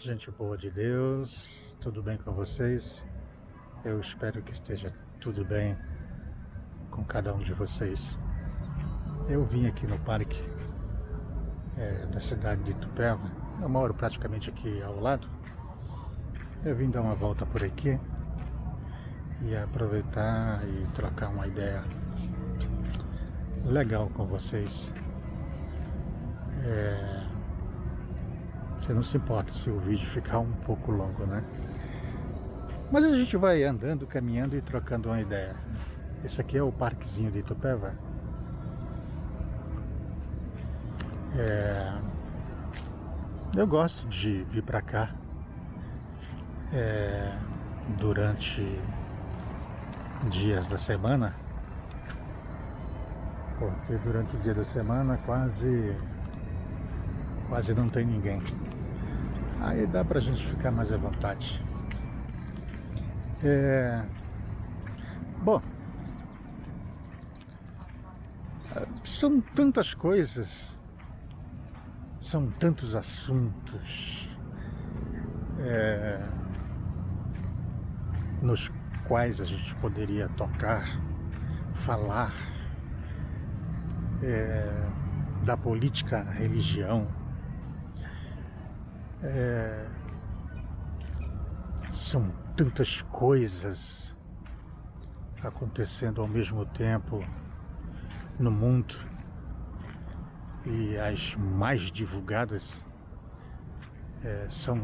Gente boa de Deus, tudo bem com vocês? Eu espero que esteja tudo bem com cada um de vocês. Eu vim aqui no parque da cidade de Itupeva, eu moro praticamente aqui ao lado. Eu vim dar uma volta por aqui e aproveitar e trocar uma ideia legal com vocês. Você não se importa se o vídeo ficar um pouco longo, né? Mas a gente vai andando, caminhando e trocando uma ideia. Esse aqui é o parquezinho de Itupeva. Eu gosto de vir para cá durante dias da semana, porque durante o dia da semana quase não tem ninguém. Aí dá pra gente ficar mais à vontade. Bom, são tantas coisas, são tantos assuntos nos quais a gente poderia tocar, falar, da política à religião. São tantas coisas acontecendo ao mesmo tempo no mundo, e as mais divulgadas são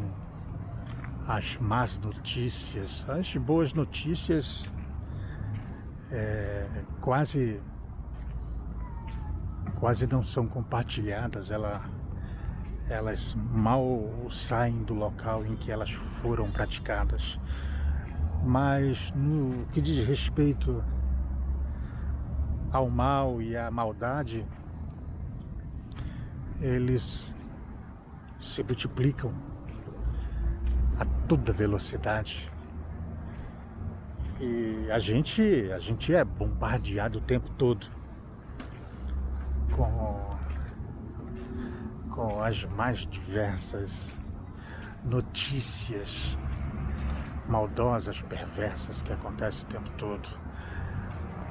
as más notícias. As boas notícias quase não são compartilhadas, elas mal saem do local em que elas foram praticadas. Mas no que diz respeito ao mal e à maldade, eles se multiplicam a toda velocidade. E a gente é bombardeado o tempo todo com as mais diversas notícias maldosas, perversas que acontecem o tempo todo.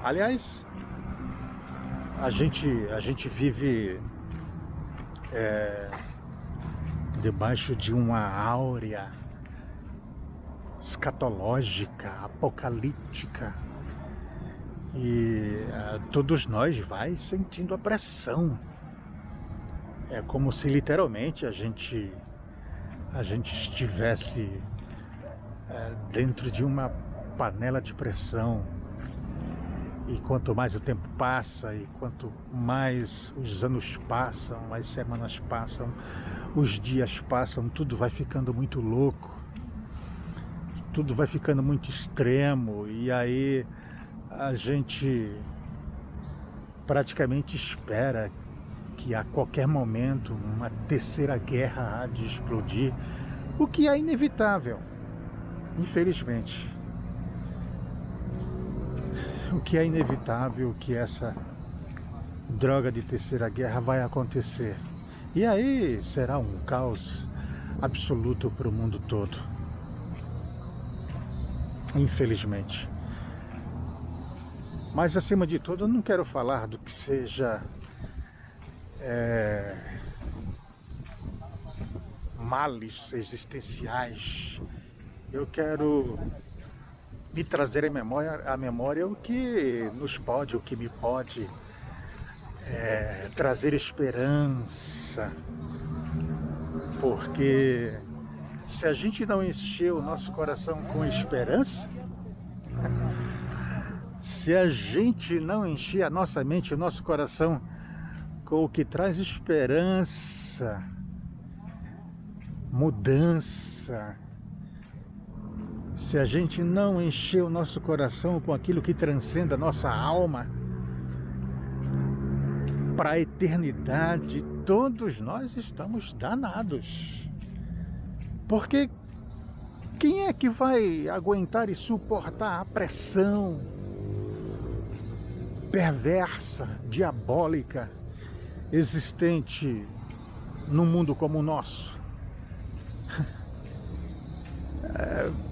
Aliás, a gente vive debaixo de uma áurea escatológica, apocalíptica, e todos nós vai sentindo a pressão. É como se literalmente a gente estivesse dentro de uma panela de pressão. E quanto mais o tempo passa, e quanto mais os anos passam, as semanas passam, os dias passam, tudo vai ficando muito louco, tudo vai ficando muito extremo, e aí a gente praticamente espera que a qualquer momento uma terceira guerra há de explodir, o que é inevitável, infelizmente. O que é inevitável que essa droga de terceira guerra vai acontecer. E aí será um caos absoluto para o mundo todo. Infelizmente. Mas acima de tudo eu não quero falar do que seja males existenciais. Eu quero me trazer à memória o que nos pode, o que me pode trazer esperança. Porque se a gente não encher o nosso coração com esperança, se a gente não encher a nossa mente, o nosso coração com o que traz esperança, mudança, se a gente não encher o nosso coração com aquilo que transcende a nossa alma para a eternidade, todos nós estamos danados. Porque quem é que vai aguentar e suportar a pressão perversa, diabólica, existente num mundo como o nosso?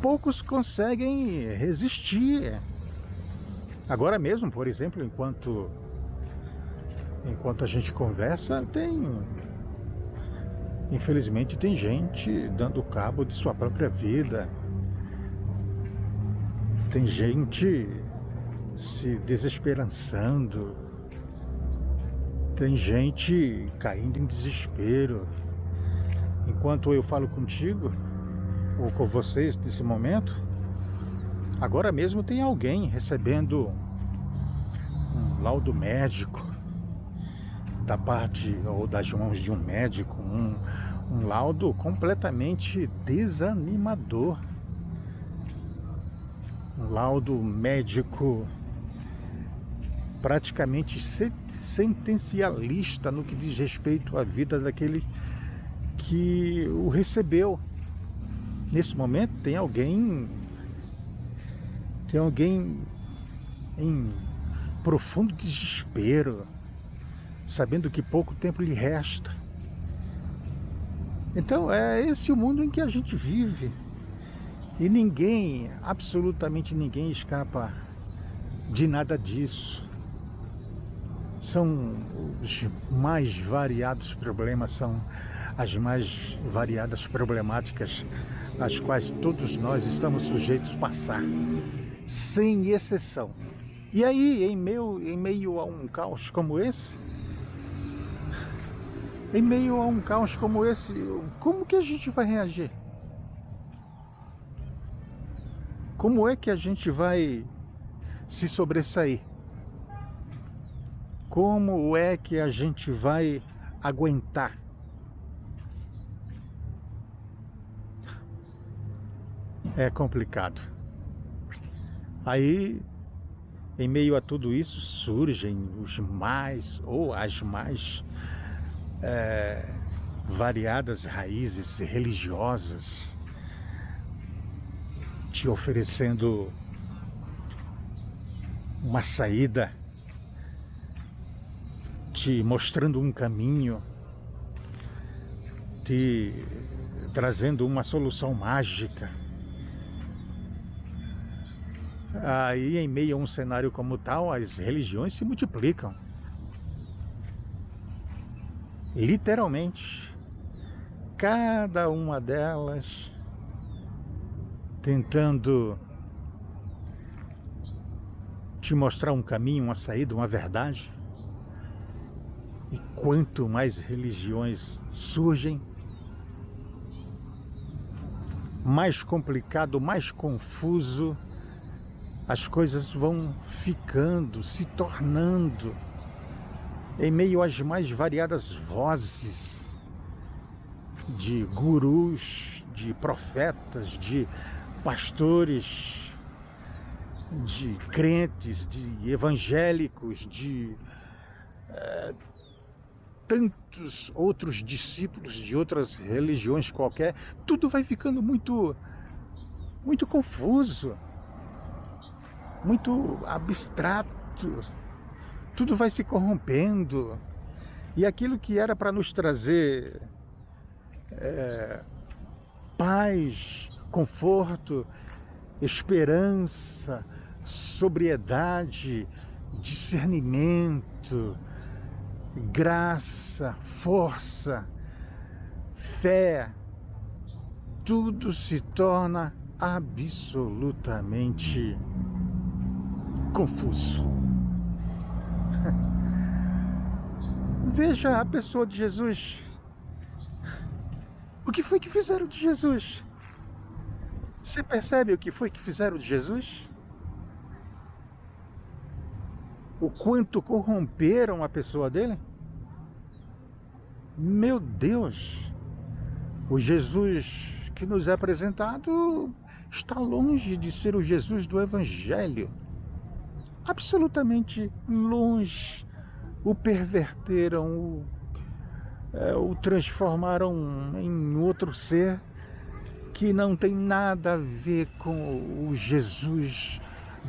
poucos conseguem resistir. Agora mesmo, por exemplo, enquanto a gente conversa, infelizmente tem gente dando cabo de sua própria vida, tem gente se desesperançando, tem gente caindo em desespero. Enquanto eu falo contigo, ou com vocês nesse momento, agora mesmo tem alguém recebendo um laudo médico da parte ou das mãos de um médico, um laudo completamente desanimador, um laudo médico praticamente sentencialista no que diz respeito à vida daquele que o recebeu. Nesse momento tem alguém em profundo desespero, sabendo que pouco tempo lhe resta. Então é esse o mundo em que a gente vive. E ninguém, absolutamente ninguém, escapa de nada disso. São os mais variados problemas, são as mais variadas problemáticas às quais todos nós estamos sujeitos a passar, sem exceção. E aí, em meio a um caos como esse, como que a gente vai reagir? Como é que a gente vai se sobressair? Como é que a gente vai aguentar? É complicado. Aí, em meio a tudo isso, surgem as mais variadas raízes religiosas, te oferecendo uma saída, te mostrando um caminho, te trazendo uma solução mágica. Aí, em meio a um cenário como tal, as religiões se multiplicam. Literalmente, cada uma delas tentando te mostrar um caminho, uma saída, uma verdade. E quanto mais religiões surgem, mais complicado, mais confuso as coisas vão ficando, se tornando, em meio às mais variadas vozes de gurus, de profetas, de pastores, de crentes, de evangélicos, de tantos outros discípulos de outras religiões qualquer. Tudo vai ficando muito confuso, muito abstrato, tudo vai se corrompendo, e aquilo que era para nos trazer paz, conforto, esperança, sobriedade, discernimento, graça, força, fé, tudo se torna absolutamente confuso. Veja a pessoa de Jesus. O que foi que fizeram de Jesus? Você percebe o que foi que fizeram de Jesus? O quanto corromperam a pessoa dele? Meu Deus! O Jesus que nos é apresentado está longe de ser o Jesus do Evangelho. Absolutamente longe. O perverteram, o transformaram em outro ser que não tem nada a ver com o Jesus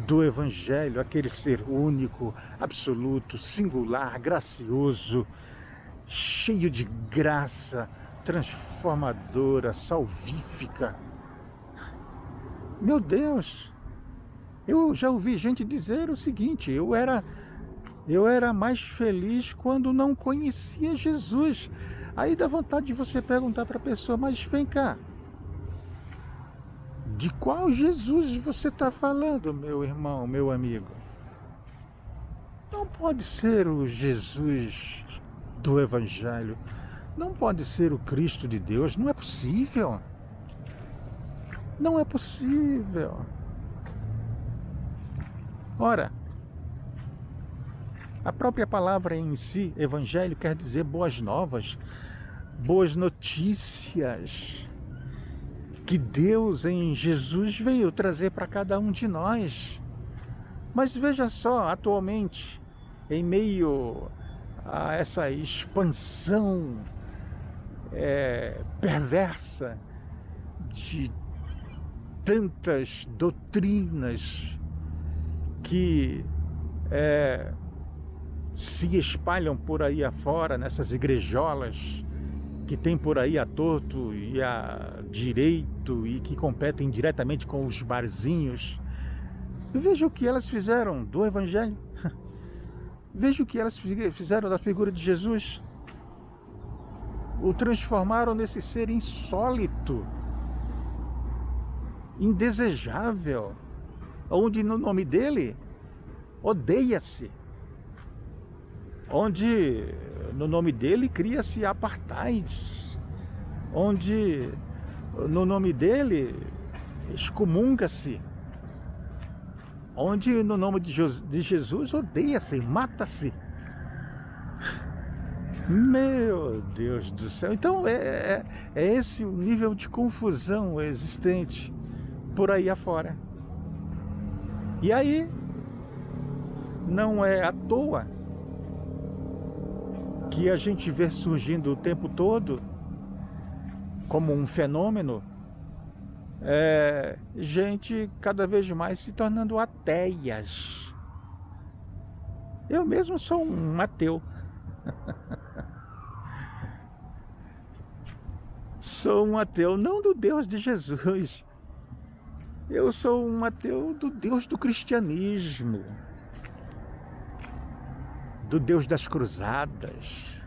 do Evangelho, aquele ser único, absoluto, singular, gracioso, cheio de graça, transformadora, salvífica. Meu Deus, eu já ouvi gente dizer o seguinte: eu era mais feliz quando não conhecia Jesus. Aí dá vontade de você perguntar para a pessoa: mas vem cá, de qual Jesus você está falando, meu irmão, meu amigo? Não pode ser o Jesus do Evangelho. Não pode ser o Cristo de Deus. Não é possível. Não é possível. Ora, a própria palavra em si, Evangelho, quer dizer boas novas, boas notícias, que Deus em Jesus veio trazer para cada um de nós. Mas veja só, atualmente, em meio a essa expansão perversa de tantas doutrinas que se espalham por aí afora, nessas igrejolas que tem por aí a torto e a direito e que competem diretamente com os barzinhos. Veja o que elas fizeram do Evangelho. Veja o que elas fizeram da figura de Jesus. O transformaram nesse ser insólito, indesejável, onde no nome dele odeia-se, onde no nome dele cria-se apartheids, onde no nome dele excomunga-se, onde no nome de Jesus odeia-se, mata-se. Meu Deus do céu. Então é esse o nível de confusão existente por aí afora. E aí não é à toa que a gente vê surgindo o tempo todo como um fenômeno gente cada vez mais se tornando ateias. Eu mesmo sou um ateu. Sou um ateu não do Deus de Jesus. Eu sou um ateu do Deus do cristianismo, do Deus das cruzadas,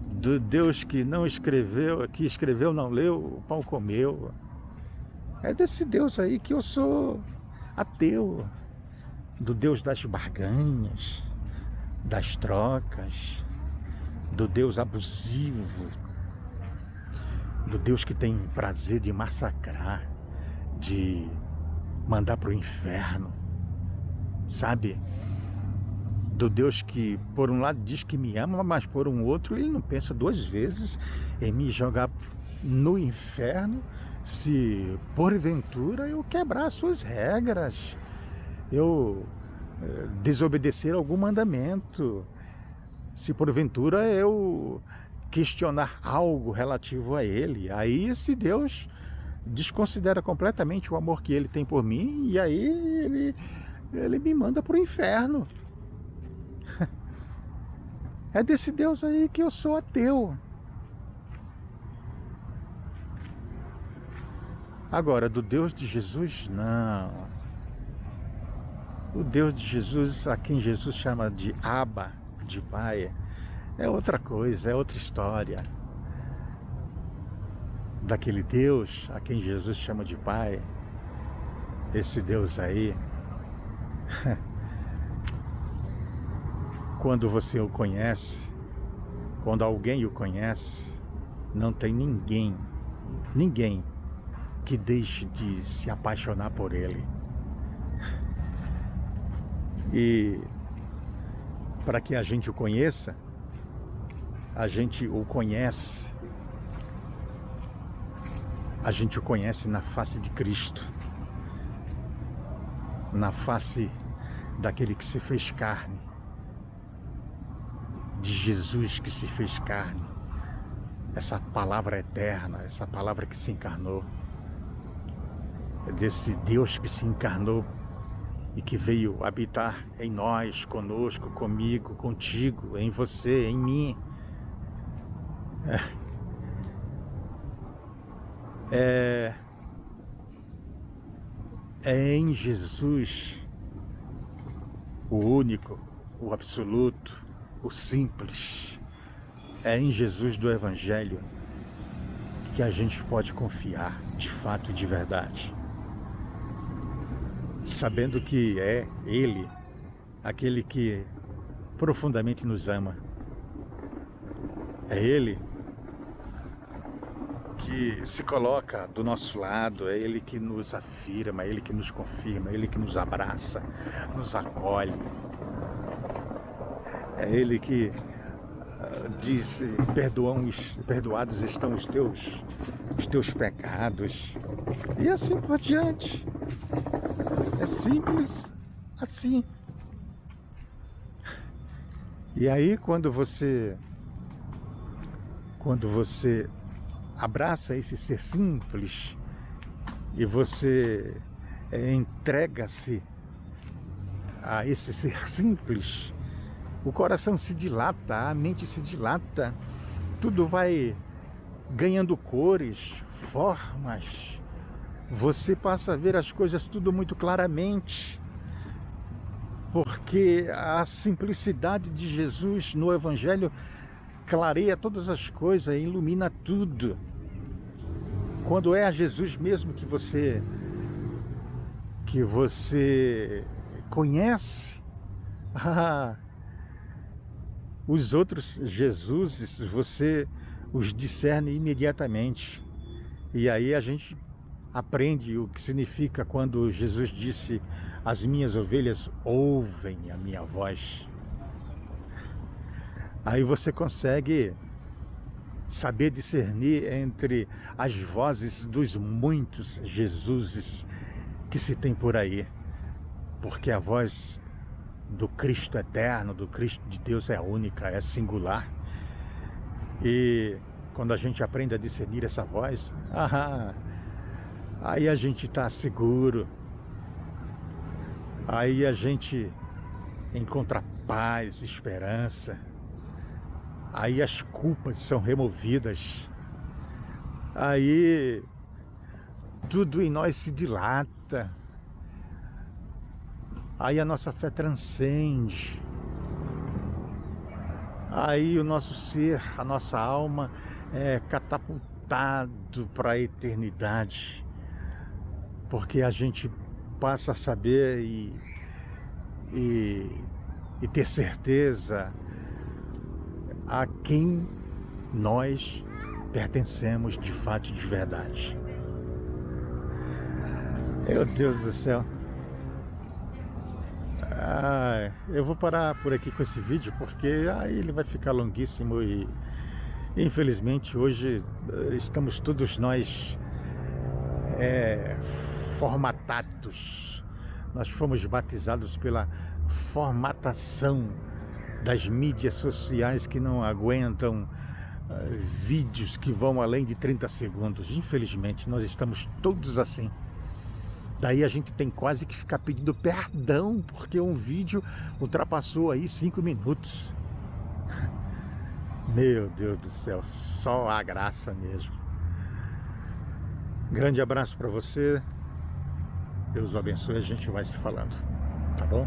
do Deus que não escreveu, que escreveu não leu, o pão comeu. É desse Deus aí que eu sou ateu, do Deus das barganhas, das trocas, do Deus abusivo, do Deus que tem prazer de massacrar, de mandar para o inferno, sabe? Do Deus que por um lado diz que me ama, mas por um outro ele não pensa duas vezes em me jogar no inferno se porventura eu quebrar as suas regras, eu desobedecer algum mandamento, se porventura eu questionar algo relativo a ele. Aí esse Deus desconsidera completamente o amor que ele tem por mim e aí ele me manda para o inferno. É desse Deus aí que eu sou ateu. Agora, do Deus de Jesus, não. O Deus de Jesus, a quem Jesus chama de Abba, de Pai, é outra coisa, é outra história. Daquele Deus a quem Jesus chama de Pai, esse Deus aí, quando você o conhece, quando alguém o conhece, não tem ninguém que deixe de se apaixonar por ele. E para que a gente o conheça, a gente o conhece na face de Cristo, na face daquele que se fez carne, de Jesus que se fez carne, essa palavra eterna, essa palavra que se encarnou, desse Deus que se encarnou e que veio habitar em nós, conosco, comigo, contigo, em você, em mim. É em Jesus, o único, o absoluto, o simples. É em Jesus do Evangelho que a gente pode confiar de fato e de verdade. Sabendo que é Ele, aquele que profundamente nos ama. É Ele que se coloca do nosso lado, é Ele que nos afirma, é Ele que nos confirma, é Ele que nos abraça, nos acolhe. É Ele que diz, perdoados estão os teus pecados. E assim por diante. É simples assim. E aí quando você abraça esse ser simples e você entrega-se a esse ser simples, o coração se dilata, a mente se dilata, tudo vai ganhando cores, formas, você passa a ver as coisas tudo muito claramente, porque a simplicidade de Jesus no Evangelho clareia todas as coisas, ilumina tudo. Quando é a Jesus mesmo que você conhece, os outros Jesuses você os discerne imediatamente. E aí a gente aprende o que significa quando Jesus disse: as minhas ovelhas ouvem a minha voz. Aí você consegue saber discernir entre as vozes dos muitos Jesuses que se tem por aí. Porque a voz do Cristo eterno, do Cristo de Deus é única, é singular. E quando a gente aprende a discernir essa voz, aí a gente está seguro. Aí a gente encontra paz, esperança. Aí as culpas são removidas. Aí tudo em nós se dilata. Aí a nossa fé transcende. Aí o nosso ser, a nossa alma é catapultado para a eternidade. Porque a gente passa a saber e ter certeza a quem nós pertencemos de fato e de verdade. Meu Deus do céu. Eu vou parar por aqui com esse vídeo, porque aí ele vai ficar longuíssimo e infelizmente hoje estamos todos nós formatados. Nós fomos batizados pela formatação das mídias sociais que não aguentam vídeos que vão além de 30 segundos. Infelizmente, nós estamos todos assim. Daí a gente tem quase que ficar pedindo perdão, porque um vídeo ultrapassou aí 5 minutos. Meu Deus do céu, só a graça mesmo. Grande abraço para você. Deus o abençoe, a gente vai se falando, tá bom?